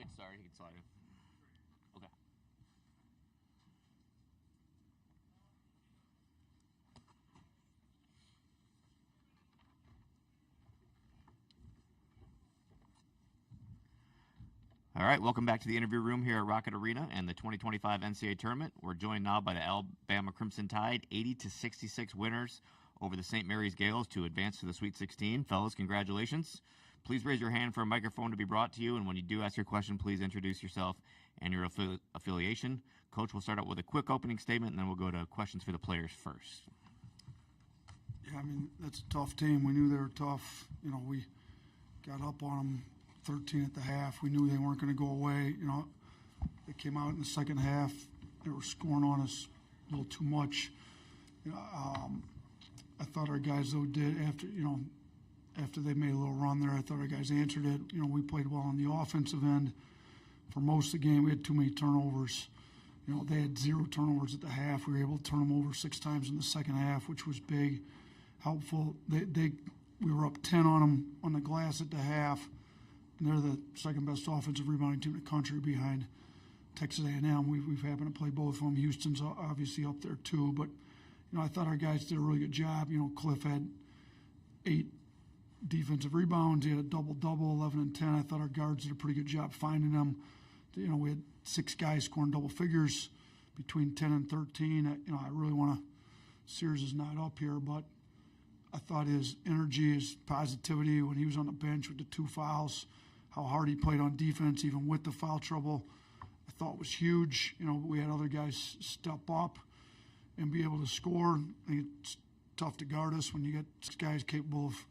get started. You can slide in. Okay. All right, welcome back to the interview room here at Rocket Arena and the 2025 NCAA tournament. We're joined now by the Alabama Crimson Tide, 80-66 winners over the St. Mary's Gales to advance to the Sweet 16. Fellas, congratulations. Please raise your hand for a microphone to be brought to you, and when you do ask your question, please introduce yourself and your affiliation. Coach, we'll start out with a quick opening statement, and then we'll go to questions for the players first. Yeah, I mean, that's a tough team. We knew they were tough. You know, we got up on them 13 at the half. We knew they weren't going to go away. You know, they came out in the second half. They were scoring on us a little too much. You know, I thought our guys, though, did after they made a little run there, I thought our guys answered it. You know, we played well on the offensive end. For most of the game, we had too many turnovers. You know, they had 0 turnovers at the half. We were able to turn them over 6 times in the second half, which was big, helpful. We were up 10 on them on the glass at the half. And they're the second best offensive rebounding team in the country behind Texas A&M. We've happened to play both of them. Houston's obviously up there too. But, you know, I thought our guys did a really good job. You know, Cliff had 8 defensive rebounds. He had a double-double, 11 and 10. I thought our guards did a pretty good job finding them. You know, we had 6 guys scoring double figures between 10 and 13. You know, I really want to – Sears is not up here, but I thought his energy, his positivity when he was on the bench with the 2 fouls, how hard he played on defense, even with the foul trouble, I thought was huge. You know, we had other guys step up and be able to score. I think it's tough to guard us when you get guys capable of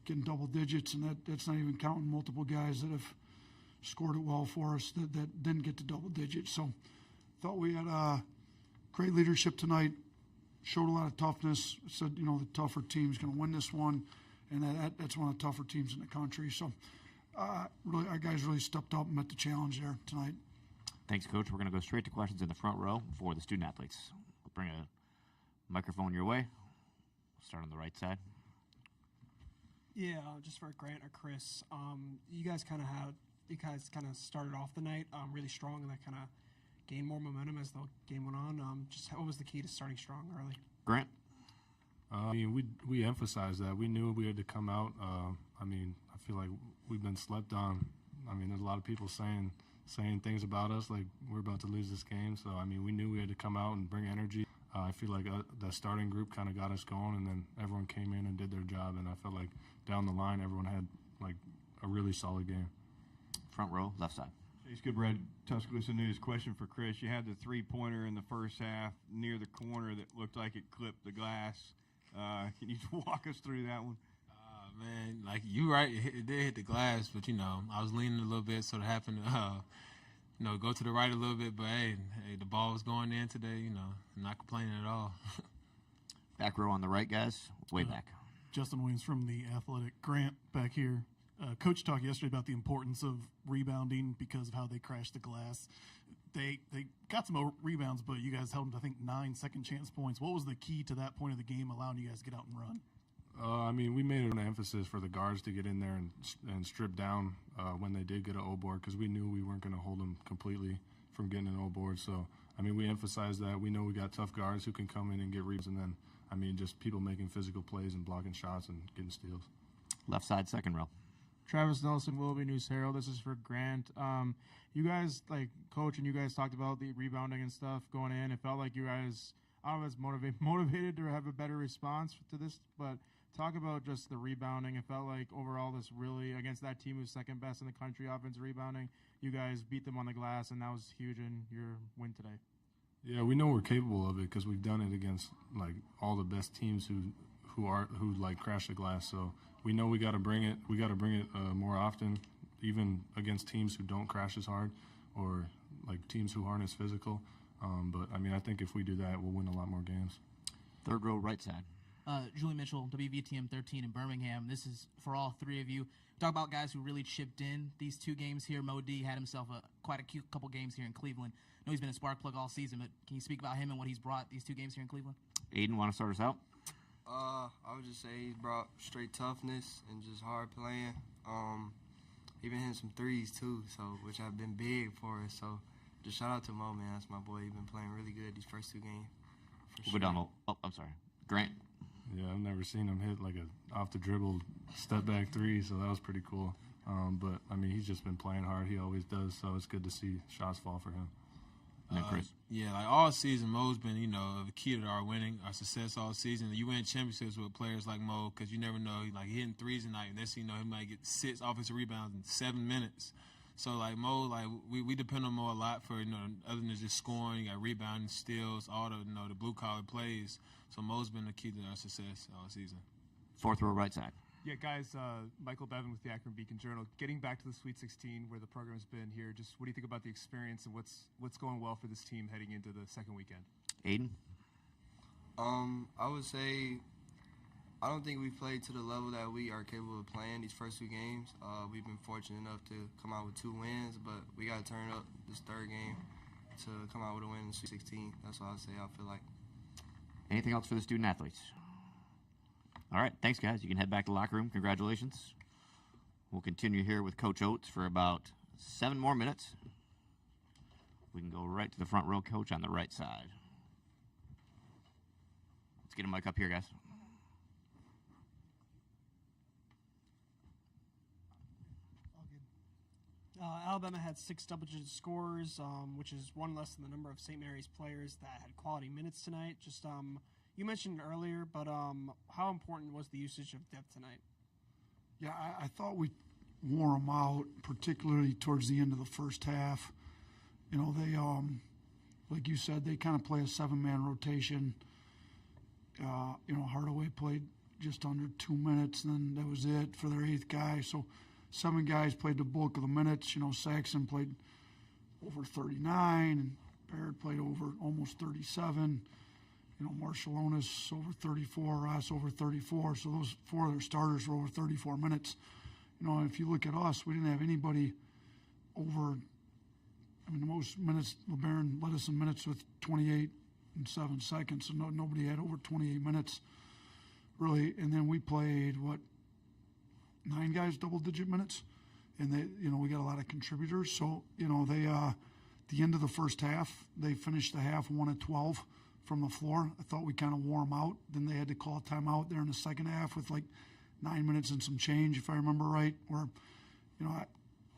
getting double digits, and that's not even counting multiple guys that have scored it well for us that didn't get to double digits. So I thought we had great leadership tonight, showed a lot of toughness, said, you know, the tougher team's going to win this one, and that's one of the tougher teams in the country. So really, our guys really stepped up and met the challenge there tonight. Thanks, Coach. We're going to go straight to questions in the front row for the student athletes. We'll bring a microphone your way. We'll start on the right side. Yeah, just for Grant or Chris, you guys kind of started off the night really strong, and that kind of gained more momentum as the game went on. Just what was the key to starting strong early? Grant? I mean, we emphasized that. We knew we had to come out. I mean, I feel like we've been slept on. I mean, there's a lot of people saying things about us, like we're about to lose this game. So, I mean, we knew we had to come out and bring energy. I feel like the starting group kind of got us going, and then everyone came in and did their job. And I felt like down the line, everyone had like a really solid game. Front row, left side. Chase Goodbread, Tuscaloosa News. Question for Chris. You had the 3-pointer in the first half near the corner that looked like it clipped the glass. Can you walk us through that one? Man, like you right, it did hit the glass, but, you know, I was leaning a little bit, so it happened to, go to the right a little bit. But, hey, the ball was going in today, you know, I'm not complaining at all. Back row on the right, guys. Way back. Justin Williams from The Athletic. Grant back here. Coach talked yesterday about the importance of rebounding because of how they crashed the glass. They got some rebounds, but you guys held them to, I think, 9 second-chance points. What was the key to that point of the game allowing you guys to get out and run? I mean, we made an emphasis for the guards to get in there and strip down when they did get an O board, because we knew we weren't going to hold them completely from getting an O board. So, I mean, we emphasized that. We know we got tough guards who can come in and get rebounds, and then, I mean, just people making physical plays and blocking shots and getting steals. Left side, second row. Travis Nelson, Willoughby News Herald. This is for Grant. You guys, like Coach, and you guys talked about the rebounding and stuff going in. It felt like you guys, I don't know if it's motivated to have a better response to this, but talk about just the rebounding. It felt like overall this really, against that team who's second best in the country offensive rebounding, you guys beat them on the glass, and that was huge in your win today. Yeah, we know we're capable of it because we've done it against like all the best teams who like crash the glass. So we know we got to bring it. We got to bring it more often, even against teams who don't crash as hard, or like teams who aren't as physical. But I mean, I think if we do that, we'll win a lot more games. Third row, right side. Julie Mitchell, WVTM 13 in Birmingham. This is for all three of you. Talk about guys who really chipped in these 2 games here. Mo D had himself quite a cute couple games here in Cleveland. I know he's been a spark plug all season, but can you speak about him and what he's brought these 2 games here in Cleveland? Aiden, want to start us out? I would just say he's brought straight toughness and just hard playing. He been hitting some threes too, so which have been big for us. So just shout out to Mo, man. That's my boy. He's been playing really good these first 2 games. We'll go down. Oh, I'm sorry, Grant. Yeah, I've never seen him hit like a off the dribble step back three, so that was pretty cool. But I mean, he's just been playing hard. He always does, so it's good to see shots fall for him. And then Chris. Yeah, like all season, Mo's been, the key to our winning, our success all season. You win championships with players like Mo because you never know. Like, he hitting threes tonight, and next thing you know, he might get 6 offensive rebounds in 7 minutes. So, like, Mo, like, we depend on Mo a lot for, other than just scoring. You got rebounding, steals, all the, the blue-collar plays. So, Mo's been the key to our success all season. Fourth row, right side. Yeah, guys, Michael Bevan with the Akron Beacon-Journal. Getting back to the Sweet 16 where the program's been here, just what do you think about the experience and what's going well for this team heading into the second weekend? Aiden? I would say I don't think we've played to the level that we are capable of playing these first 2 games. We've been fortunate enough to come out with 2 wins, but we got to turn up this 3rd game to come out with a win in the Sweet 16. That's what I say I feel like. Anything else for the student athletes? All right, thanks, guys. You can head back to the locker room. Congratulations. We'll continue here with Coach Oates for about 7 more minutes. We can go right to the front row, Coach, on the right side. Let's get a mic up here, guys. Alabama had 6 double-digit scores, which is 1 less than the number of St. Mary's players that had quality minutes tonight. Just you mentioned it earlier, but how important was the usage of depth tonight? Yeah, I thought we wore them out, particularly towards the end of the first half. They, like you said, they kind of play a 7-man rotation. Hardaway played just under 2 minutes, and then that was it for their 8th guy. So 7 guys played the bulk of the minutes. Saxon played over 39, and Barrett played over almost 37. Marshallonis over 34, Ross over 34. So those 4 other starters were over 34 minutes. If you look at us, we didn't have anybody over. The most minutes, LeBaron led us in minutes with 28 and 7 seconds. So nobody had over 28 minutes, really. And then we played 9 guys double-digit minutes, and we got a lot of contributors. So they the end of the first half, they finished the half 1 of 12 from the floor. I thought we kind of wore them out. Then they had to call a timeout there in the second half with 9 minutes and some change, if I remember right. Or,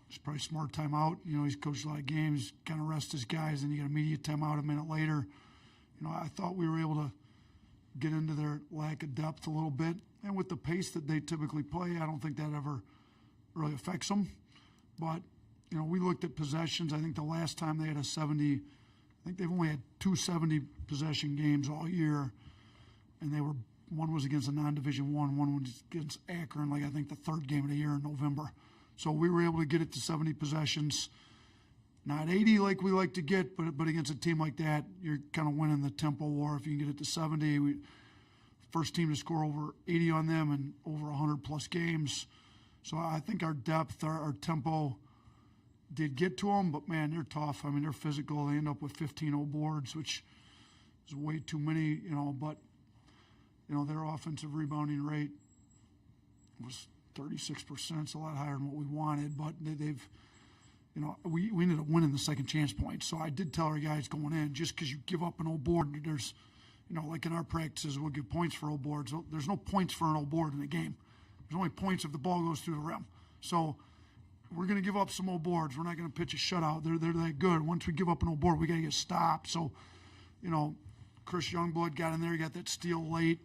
it's probably a smart timeout. He's coached a lot of games, kind of rest his guys, and you get a immediate timeout a minute later. I thought we were able to get into their lack of depth a little bit. And with the pace that they typically play, I don't think that ever really affects them. But, we looked at possessions. I think the last time they had a 70, I think they've only had 2 70-possession games all year. And one was against a non-Division I, one was against Akron, I think the 3rd game of the year in November. So we were able to get it to 70 possessions. Not 80 like we like to get, but against a team like that, you're kind of winning the tempo war if you can get it to 70. First team to score over 80 on them and over 100-plus games. So I think our depth, our tempo did get to them, but, man, they're tough. They're physical. They end up with 15-0 boards, which is way too many, but, their offensive rebounding rate was 36%. It's a lot higher than what we wanted, but they've we ended up winning the second chance points. So I did tell our guys going in, just because you give up an old board, there's, like in our practices, we'll give points for old boards. There's no points for an old board in a game. There's only points if the ball goes through the rim. So we're going to give up some old boards. We're not going to pitch a shutout. They're that good. Once we give up an old board, we got to get stopped. So, Chris Youngblood got in there. He got that steal late.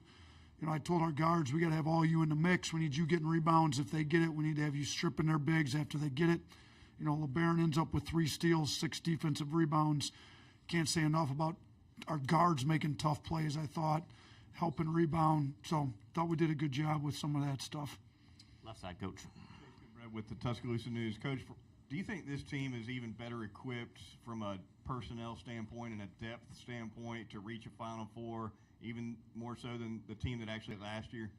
I told our guards, we got to have all you in the mix. We need you getting rebounds if they get it. We need to have you stripping their bigs after they get it. LeBaron ends up with 3 steals, 6 defensive rebounds. Can't say enough about our guards making tough plays, I thought, helping rebound. So thought we did a good job with some of that stuff. Left side, Coach. With the Tuscaloosa News. Coach, do you think this team is even better equipped from a personnel standpoint and a depth standpoint to reach a Final Four, even more so than the team that actually last year?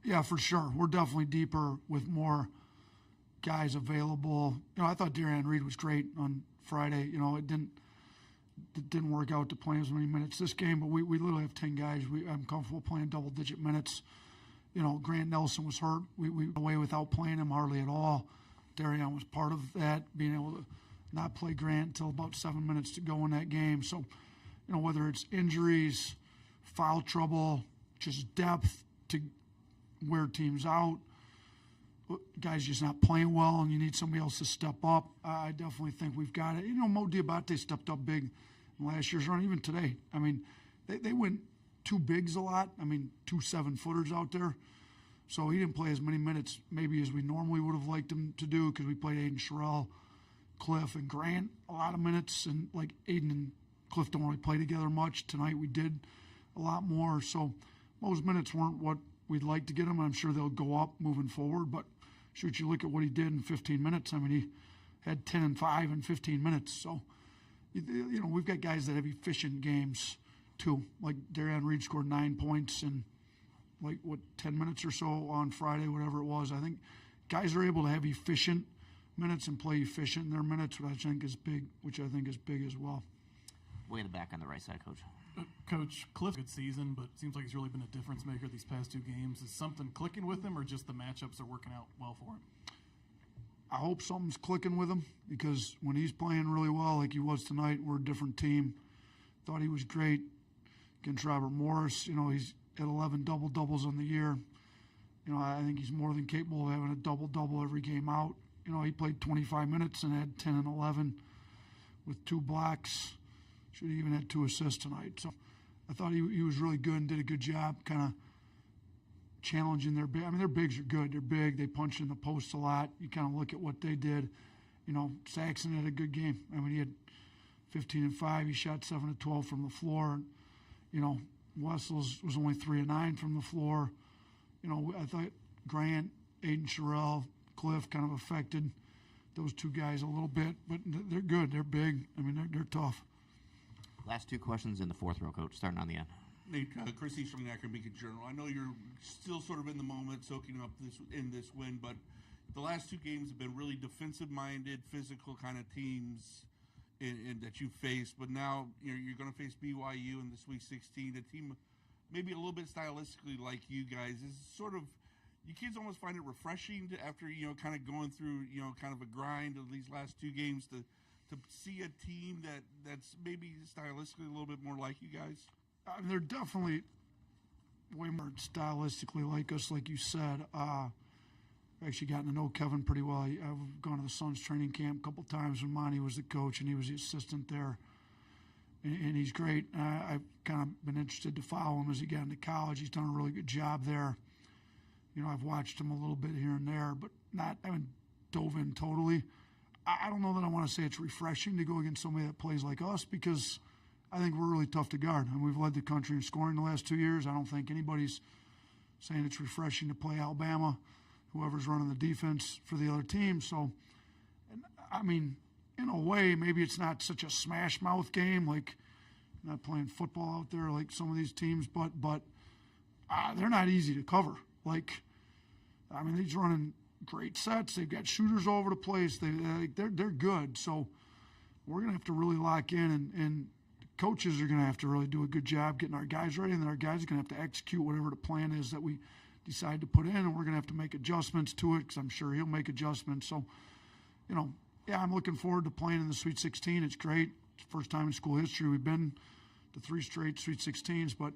Yeah, for sure. We're definitely deeper with more guys available. I thought Darian Reed was great on Friday. It didn't work out to play as many minutes this game, but we literally have 10 guys. I'm comfortable playing double-digit minutes. Grant Nelson was hurt. We went away without playing him hardly at all. Darian was part of that, being able to not play Grant until about 7 minutes to go in that game. So, whether it's injuries, foul trouble, just depth to wear teams out, guys just not playing well, and you need somebody else to step up. I definitely think we've got it. Mo Diabate stepped up big in last year's run, even today. I mean, they went two bigs a lot. I mean, 2 7-footers out there. So he didn't play as many minutes maybe as we normally would have liked him to do, because we played Aiden Sherrill, Cliff, and Grant a lot of minutes. And like Aiden and Cliff don't really play together much. Tonight we did a lot more. So most minutes weren't what we'd like to get him. I'm sure they'll go up moving forward. But shoot, you look at what he did in 15 minutes. I mean, he had 10 and 5 in 15 minutes. So, we've got guys that have efficient games too. Like Darian Reed scored 9 points in 10 minutes or so on Friday, whatever it was. I think guys are able to have efficient minutes and play efficient in their minutes, which I think is big as well. Way in the back on the right side, Coach. Coach, Cliff, good season, but it seems like he's really been a difference maker these past 2 games. Is something clicking with him, or just the matchups are working out well for him? I hope something's clicking with him, because when he's playing really well like he was tonight, we're a different team. Thought he was great against Robert Morris. He's at 11 double-doubles on the year. I think he's more than capable of having a double-double every game out. He played 25 minutes and had 10 and 11 with 2 blocks. Should have even had 2 assists tonight. So I thought he was really good and did a good job kind of challenging their big. I mean, their bigs are good. They're big. They punch in the post a lot. You kind of look at what they did. Saxon had a good game. I mean, he had 15 and 5. He shot 7 of 12 from the floor. Wessels was only 3 and 9 from the floor. I thought Grant, Aiden Sherrill, Cliff kind of affected those 2 guys a little bit, but they're good. They're big. I mean, they're tough. Last 2 questions in the fourth row, Coach, starting on the end. Nate, Chris East from the Akron Beacon Journal. I know you're still sort of in the moment, soaking up this win, but the last 2 games have been really defensive-minded, physical kind of teams in that you faced. But now you're going to face BYU in the Sweet 16, a team maybe a little bit stylistically like you guys. Is sort of, you kids almost find it refreshing after kind of going through kind of a grind of these last 2 games to see a team that's maybe stylistically a little bit more like you guys? They're definitely way more stylistically like us, like you said. I've actually gotten to know Kevin pretty well. I've gone to the Suns training camp a couple times when Monty was the coach and he was the assistant there. And he's great. I've kind of been interested to follow him as he got into college. He's done a really good job there. I've watched him a little bit here and there, but I haven't dove in totally. I don't know that I want to say it's refreshing to go against somebody that plays like us, because I think we're really tough to guard. And we've led the country in scoring the last 2 years. I don't think anybody's saying it's refreshing to play Alabama, whoever's running the defense for the other team. So, I mean, in a way, maybe it's not such a smash mouth game, like not playing football out there like some of these teams, but they're not easy to cover. He's running great sets. They've got shooters all over the place. They're good. So we're going to have to really lock in, and coaches are going to have to really do a good job getting our guys ready, and then our guys are going to have to execute whatever the plan is that we decide to put in, and we're going to have to make adjustments to it, because I'm sure he'll make adjustments. So, I'm looking forward to playing in the Sweet 16. It's great. It's the first time in school history we've been to 3 straight Sweet 16s, but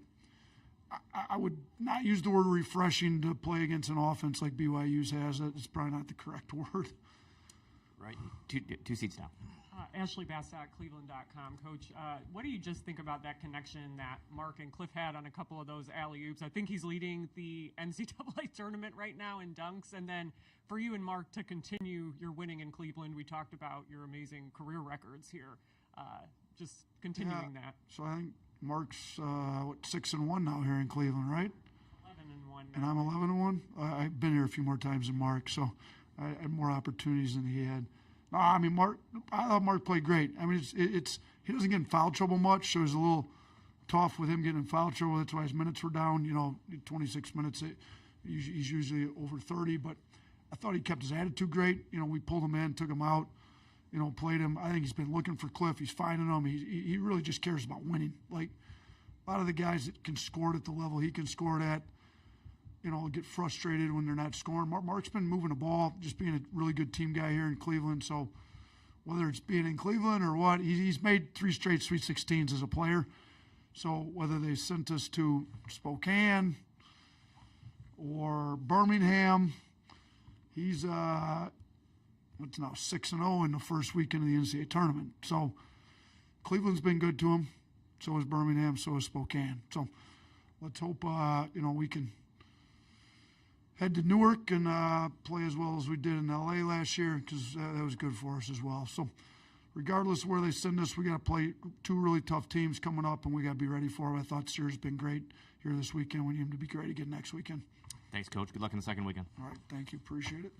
I would not use the word refreshing to play against an offense like BYU's has. It's probably not the correct word. Right. Two seats down. Ashley Bassett, Cleveland.com. Coach, what do you just think about that connection that Mark and Cliff had on a couple of those alley-oops? I think he's leading the NCAA tournament right now in dunks. And then for you and Mark to continue your winning in Cleveland, we talked about your amazing career records here. Just continuing that. So I think Mark's 6-1 now here in Cleveland, right? 11-1. And I'm 11-1. I've been here a few more times than Mark, so I had more opportunities than he had. No, I thought Mark played great. I mean, it's he doesn't get in foul trouble much, so it's a little tough with him getting in foul trouble. That's why his minutes were down. 26 minutes. He's usually over 30, but I thought he kept his attitude great. We pulled him in, took him out. Played him. I think he's been looking for Cliff. He's finding him. He really just cares about winning. Like a lot of the guys that can score it at the level he can score it at, get frustrated when they're not scoring. Mark's been moving the ball, just being a really good team guy here in Cleveland. So whether it's being in Cleveland or what, he's made 3 straight Sweet 16s as a player. So whether they sent us to Spokane or Birmingham, he's what's now 6-0 in the first weekend of the NCAA tournament. So Cleveland's been good to him. So is Birmingham. So is Spokane. So let's hope we can head to Newark and play as well as we did in LA last year, because that was good for us as well. So regardless of where they send us, we got to play 2 really tough teams coming up, and we got to be ready for them. I thought Sears has been great here this weekend. We need him to be great again next weekend. Thanks, Coach. Good luck in the second weekend. All right. Thank you. Appreciate it.